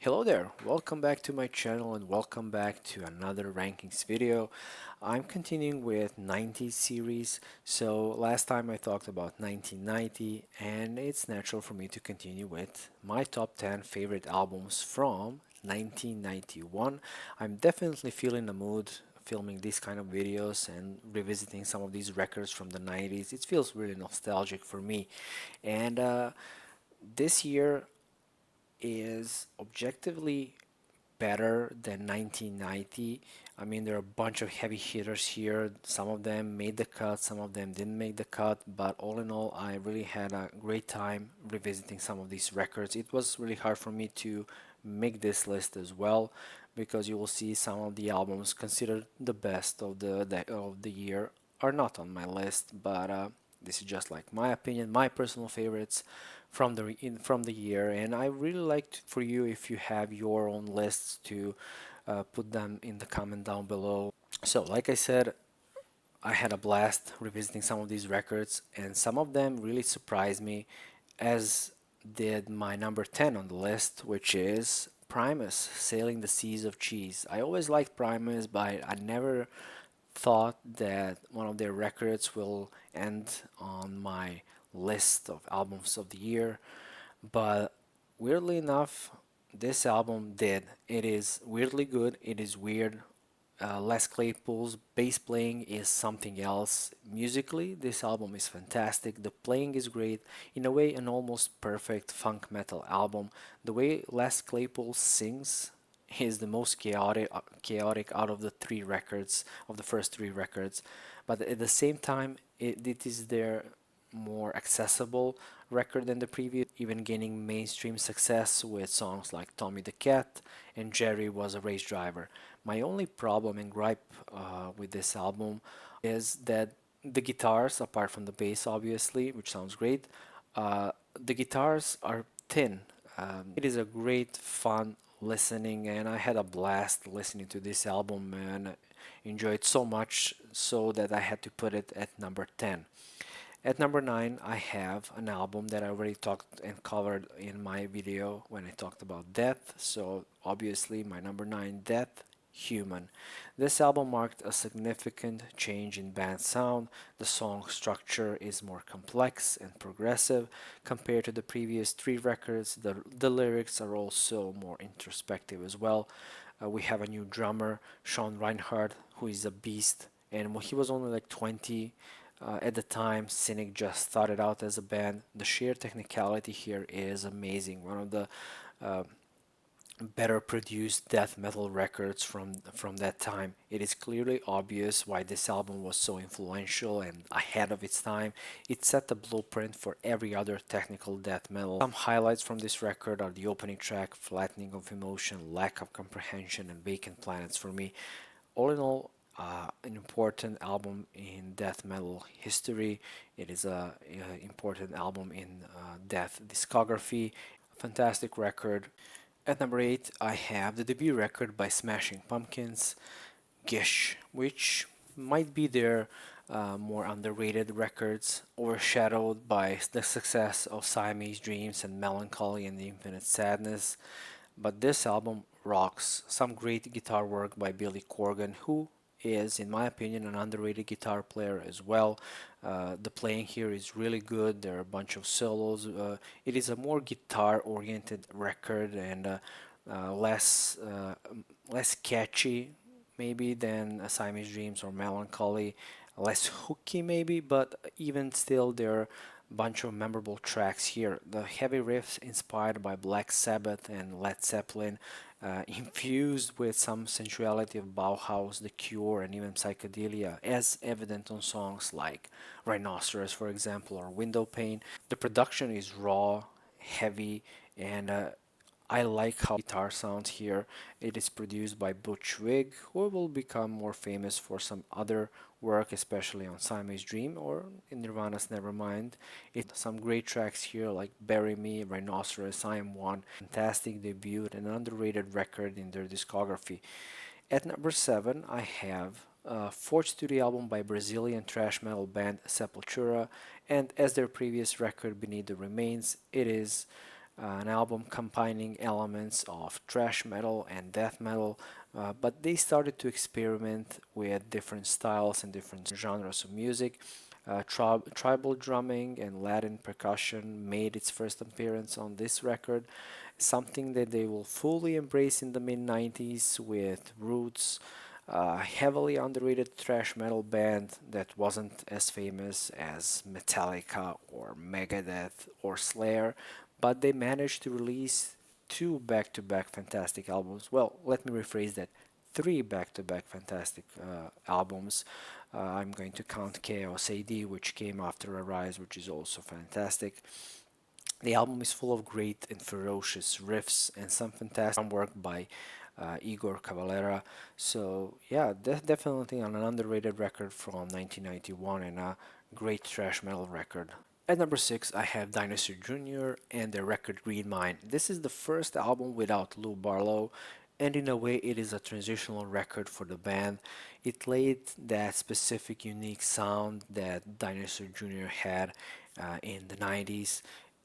Hello there, welcome back to my channel and welcome back to another rankings video. I'm continuing with 90s series. So last time I talked about 1990 and it's natural for me to continue with my top 10 favorite albums from 1991. I'm definitely feeling the mood filming these kind of videos and revisiting some of these records from the 90s. It feels really nostalgic for me. And this year is objectively better than 1990. I mean, there are a bunch of heavy hitters here. Some of them made the cut, some of them didn't make the cut, but all in all, I really had a great time revisiting some of these records. It was really hard for me to make this list as well because you will see some of the albums considered the best of the year are not on my list, but this is just like my opinion, my personal favorites from the year, and I really like for you if you have your own lists to put them in the comment down below. So, like I said, I had a blast revisiting some of these records, and some of them really surprised me, as did my number 10 on the list, which is Primus, Sailing the Seas of Cheese. I always liked Primus, but I never thought that one of their records will end on my list of albums of the year. But weirdly enough, this album did. It is weirdly good. It is weird. Les Claypool's bass playing is something else. Musically, this album is fantastic. The playing is great. In a way, an almost perfect funk metal album. The way Les Claypool sings is the most chaotic out of the three records, of the first three records. But at the same time, it is their more accessible record than the previous, even gaining mainstream success with songs like Tommy the Cat and Jerry Was a Race Driver. My only problem and gripe with this album is that the guitars, apart from the bass obviously, which sounds great, the guitars are thin. It is a great fun listening, and I had a blast listening to this album and enjoyed so much so that I had to put it at number 10. At number 9, I have an album that I already talked and covered in my video when I talked about Death. So, obviously, my number 9, Death, Human. This album marked a significant change in band sound. The song structure is more complex and progressive compared to the previous three records. The lyrics are also more introspective as well. We have a new drummer, Sean Reinhardt, who is a beast, and he was only like 20 at the time. Cynic just started out as a band. The sheer technicality here is amazing. One of the uh, better produced death metal records from that time. It is clearly obvious why this album was so influential and ahead of its time. It set the blueprint for every other technical death metal. Some highlights from this record are the opening track, Flattening of Emotion, Lack of Comprehension, and Vacant Planets for me. All in all, an important album in death metal history. It is a important album in death discography. Fantastic record. At number 8, I have the debut record by Smashing Pumpkins, Gish, which might be their more underrated records, overshadowed by the success of Siamese Dreams and Melancholy and the Infinite Sadness. But this album rocks. Some great guitar work by Billy Corgan, who is, in my opinion, an underrated guitar player as well. The playing here is really good. There are a bunch of solos. It is a more guitar-oriented record and less catchy, maybe, than Siamese Dreams or Melancholy. Less hooky, maybe, but even still, there are bunch of memorable tracks here. The heavy riffs inspired by Black Sabbath and Led Zeppelin, infused with some sensuality of Bauhaus, The Cure, and even psychedelia, as evident on songs like Rhinoceros, for example, or Windowpane. The production is raw, heavy, and I like how guitar sounds here. It is produced by Butch Vig, who will become more famous for some other work, especially on Siamese Dream or in Nirvana's Nevermind. It some great tracks here like Bury Me, Rhinoceros, I Am One. Fantastic debut and an underrated record in their discography. At number 7, I have a fourth studio album by Brazilian thrash metal band Sepultura, and as their previous record Beneath the Remains, it is an album combining elements of thrash metal and death metal, but they started to experiment with different styles and different genres of music. Tribal drumming and Latin percussion made its first appearance on this record, something that they will fully embrace in the mid 90s with Roots, a heavily underrated thrash metal band that wasn't as famous as Metallica or Megadeth or Slayer, but they managed to release two back to back fantastic albums. Well, let me rephrase that, three back to back fantastic albums. I'm going to count Chaos AD, which came after Arise, which is also fantastic. The album is full of great and ferocious riffs and some fantastic work by Igor Cavalera. So yeah, definitely an underrated record from 1991 and a great thrash metal record. At number 6, I have Dinosaur Jr. and their record Green Mine. This is the first album without Lou Barlow, and in a way, it is a transitional record for the band. It laid that specific, unique sound that Dinosaur Jr. had in the 90s,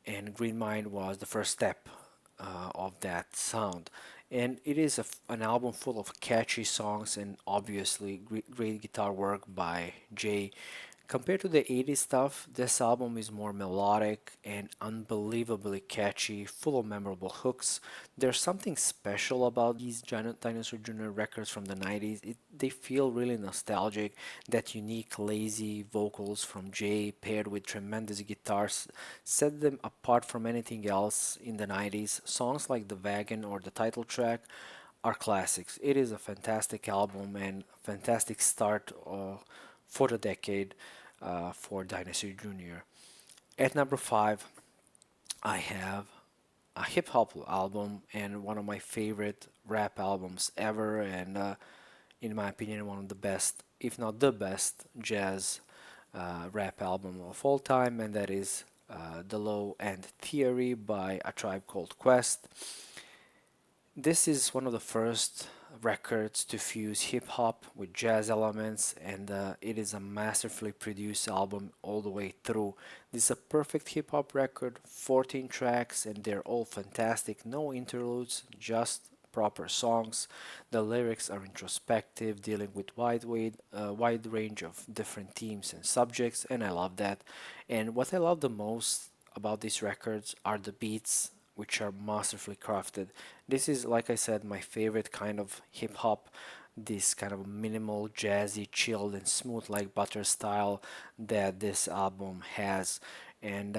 and Green Mine was the first step of that sound. And it is an album full of catchy songs and obviously great guitar work by Jay. Compared to the 80s stuff, this album is more melodic and unbelievably catchy, full of memorable hooks. There's something special about these Dinosaur Jr. records from the 90s. They feel really nostalgic. That unique, lazy vocals from Jay paired with tremendous guitars set them apart from anything else in the 90s. Songs like The Wagon or the title track are classics. It is a fantastic album and fantastic start for the decade for Dinosaur Jr. At number 5, I have a hip hop album and one of my favorite rap albums ever, and in my opinion, one of the best, if not the best, jazz rap album of all time, and that is The Low End Theory by A Tribe Called Quest. This is one of the first records to fuse hip hop with jazz elements, and it is a masterfully produced album all the way through. This is a perfect hip hop record, 14 tracks, and they're all fantastic. No interludes, just proper songs. The lyrics are introspective, dealing with wide range of different themes and subjects, and I love that. And what I love the most about these records are the beats, which are masterfully crafted. This is, like I said, my favorite kind of hip hop. This kind of minimal, jazzy, chilled, and smooth like butter style that this album has. And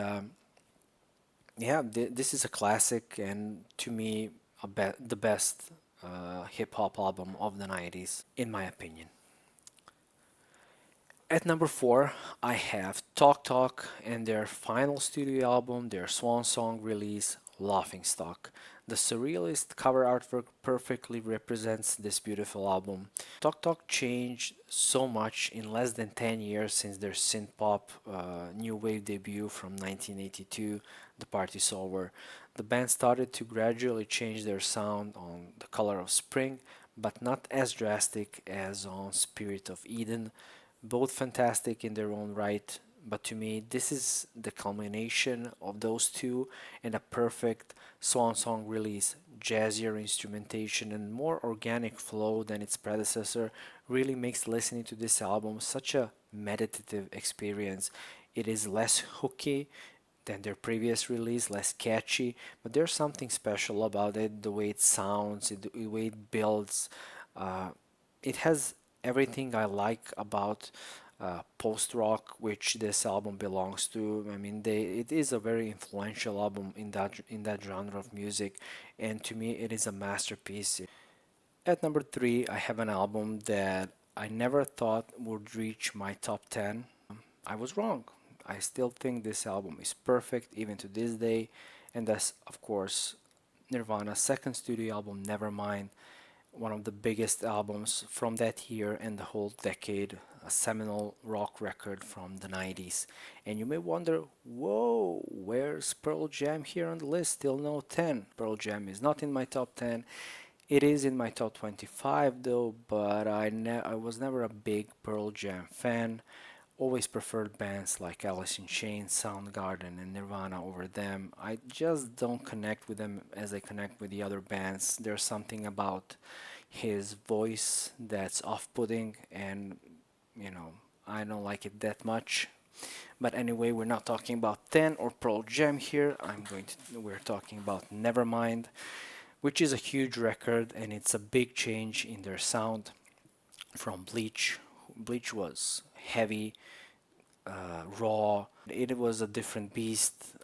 yeah, this is a classic, and to me, the best hip hop album of the 90s, in my opinion. At number 4, I have Talk Talk and their final studio album, their swan song release, Laughing Stock. The surrealist cover artwork perfectly represents this beautiful album. Talk Talk changed so much in less than 10 years since their synth pop new wave debut from 1982, The Party's Over. The band started to gradually change their sound on The Color of Spring, but not as drastic as on Spirit of Eden. Both fantastic in their own right, but to me, this is the culmination of those two and a perfect swan song release. Jazzier instrumentation and more organic flow than its predecessor really makes listening to this album such a meditative experience. It is less hooky than their previous release, less catchy, but there's something special about it, the way it sounds, the way it builds. Uh, it has everything I like about post rock, which this album belongs to. I mean, it is a very influential album in that genre of music, and to me, it is a masterpiece. At number 3, I have an album that I never thought would reach my top 10. I was wrong. I still think this album is perfect even to this day, and that's of course Nirvana's second studio album, Nevermind, one of the biggest albums from that year and the whole decade, a seminal rock record from the 90s. And you may wonder, whoa, where's Pearl Jam here on the list? Still no 10. Pearl Jam is not in my top 10. It is in my top 25 though, but I was never a big Pearl Jam fan. always preferred bands like Alice in Chains, Soundgarden, and Nirvana over them. I just don't connect with them as I connect with the other bands. There's something about his voice that's off-putting, and you know, I don't like it that much. But anyway, we're not talking about Ten or Pearl Jam here. We're talking about Nevermind, which is a huge record, and it's a big change in their sound from Bleach. Bleach was heavy, raw. It was a different beast.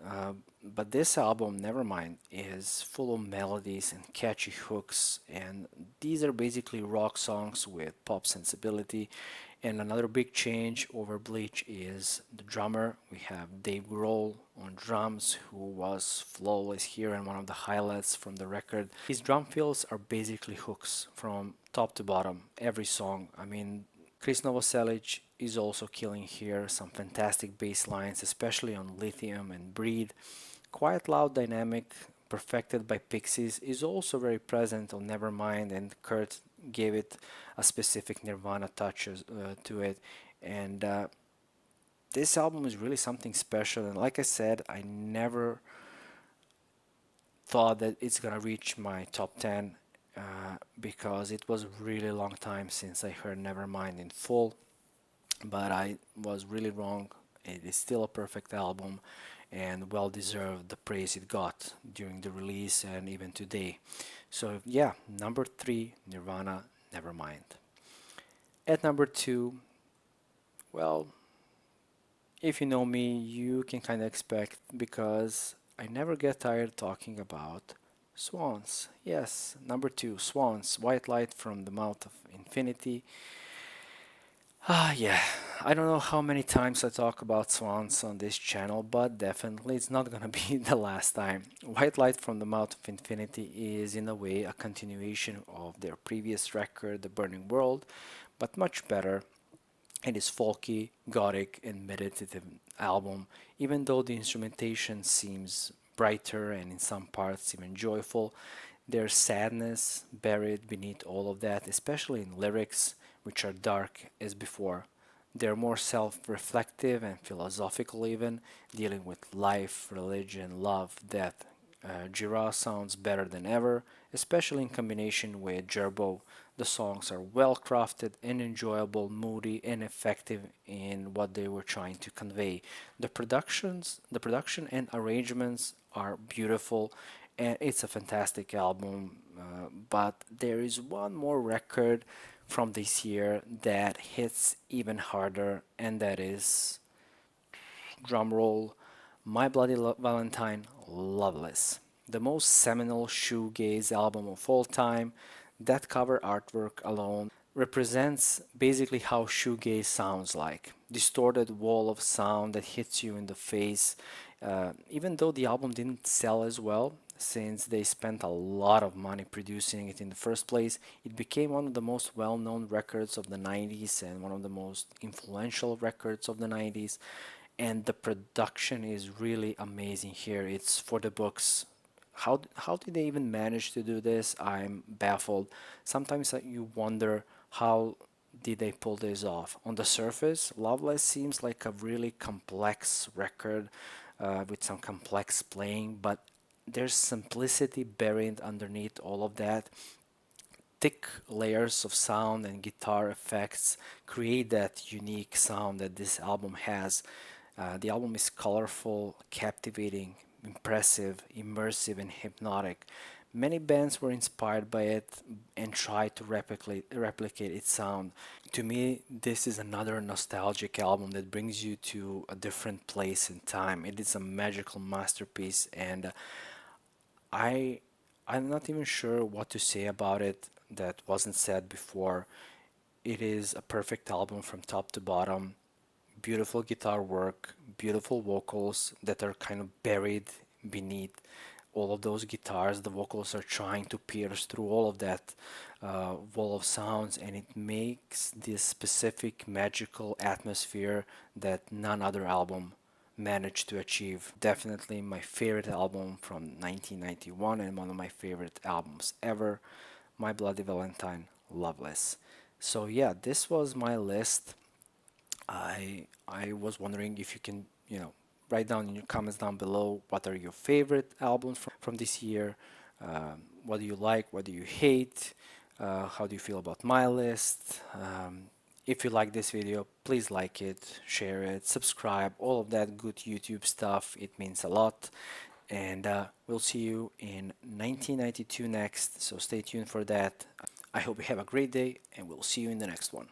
But this album, Nevermind, is full of melodies and catchy hooks, and these are basically rock songs with pop sensibility. And another big change over Bleach is the drummer. We have Dave Grohl on drums, who was flawless here and one of the highlights from the record. His drum fills are basically hooks from top to bottom, every song. I mean, Chris Novoselic is also killing here, some fantastic bass lines, especially on Lithium and Breed. Quite loud dynamic, perfected by Pixies, is also very present on Nevermind, and Kurt gave it a specific Nirvana touch to it. And this album is really something special. And like I said, I never thought that it's gonna reach my top 10 because it was really long time since I heard Nevermind in full. But I was really wrong. It is still a perfect album and well deserved the praise it got during the release and even today. So yeah, number 3, Nirvana, Nevermind. At number 2, well, if you know me, you can kind of expect because I never get tired talking about Swans. Yes, number 2, Swans, White Light from the Mouth of Infinity. Ah, yeah. I don't know how many times I talk about swans on this channel, but definitely it's not gonna be the last time. White Light from the Mouth of Infinity is, in a way, a continuation of their previous record, The Burning World, but much better. It is folky, gothic, and meditative album, even though the instrumentation seems brighter and in some parts even joyful. There's sadness buried beneath all of that, especially in lyrics, which are dark as before. They're more self reflective and philosophical, even, dealing with life, religion, love, death. Jira sounds better than ever, especially in combination with Gerbo. The songs are well crafted and enjoyable, moody, and effective in what they were trying to convey. The production and arrangements are beautiful, and it's a fantastic album. But there is one more record from this year that hits even harder, and that is, drumroll, My Bloody Valentine, Loveless. The most seminal shoegaze album of all time. That cover artwork alone represents basically how shoegaze sounds like. Distorted wall of sound that hits you in the face. Even though the album didn't sell as well, since they spent a lot of money producing it in the first place, it became one of the most well-known records of the 90s and one of the most influential records of the 90s. And the production is really amazing here. It's for the books. How did they even manage to do this? I'm baffled. Sometimes you wonder how did they pull this off. On the surface, Loveless seems like a really complex record with some complex playing, but there's simplicity buried underneath all of that. Thick layers of sound and guitar effects create that unique sound that this album has. The album is colorful, captivating, impressive, immersive, and hypnotic. Many bands were inspired by it and tried to replicate its sound. To me, this is another nostalgic album that brings you to a different place in time. It is a magical masterpiece, and I I'm not even sure what to say about it that wasn't said before. It is a perfect album from top to bottom. Beautiful guitar work, beautiful vocals that are kind of buried beneath all of those guitars. The vocals are trying to pierce through all of that wall of sounds, and it makes this specific magical atmosphere that none other album managed to achieve. Definitely my favorite album from 1991 and one of my favorite albums ever, My Bloody Valentine, Loveless. So yeah, this was my list. I was wondering if you can, write down in your comments down below what are your favorite albums from this year. What do you like? What do you hate? How do you feel about my list? If you like this video, please like it, share it, subscribe, all of that good YouTube stuff. It means a lot. And we'll see you in 1992 next. So stay tuned for that. I hope you have a great day, and we'll see you in the next one.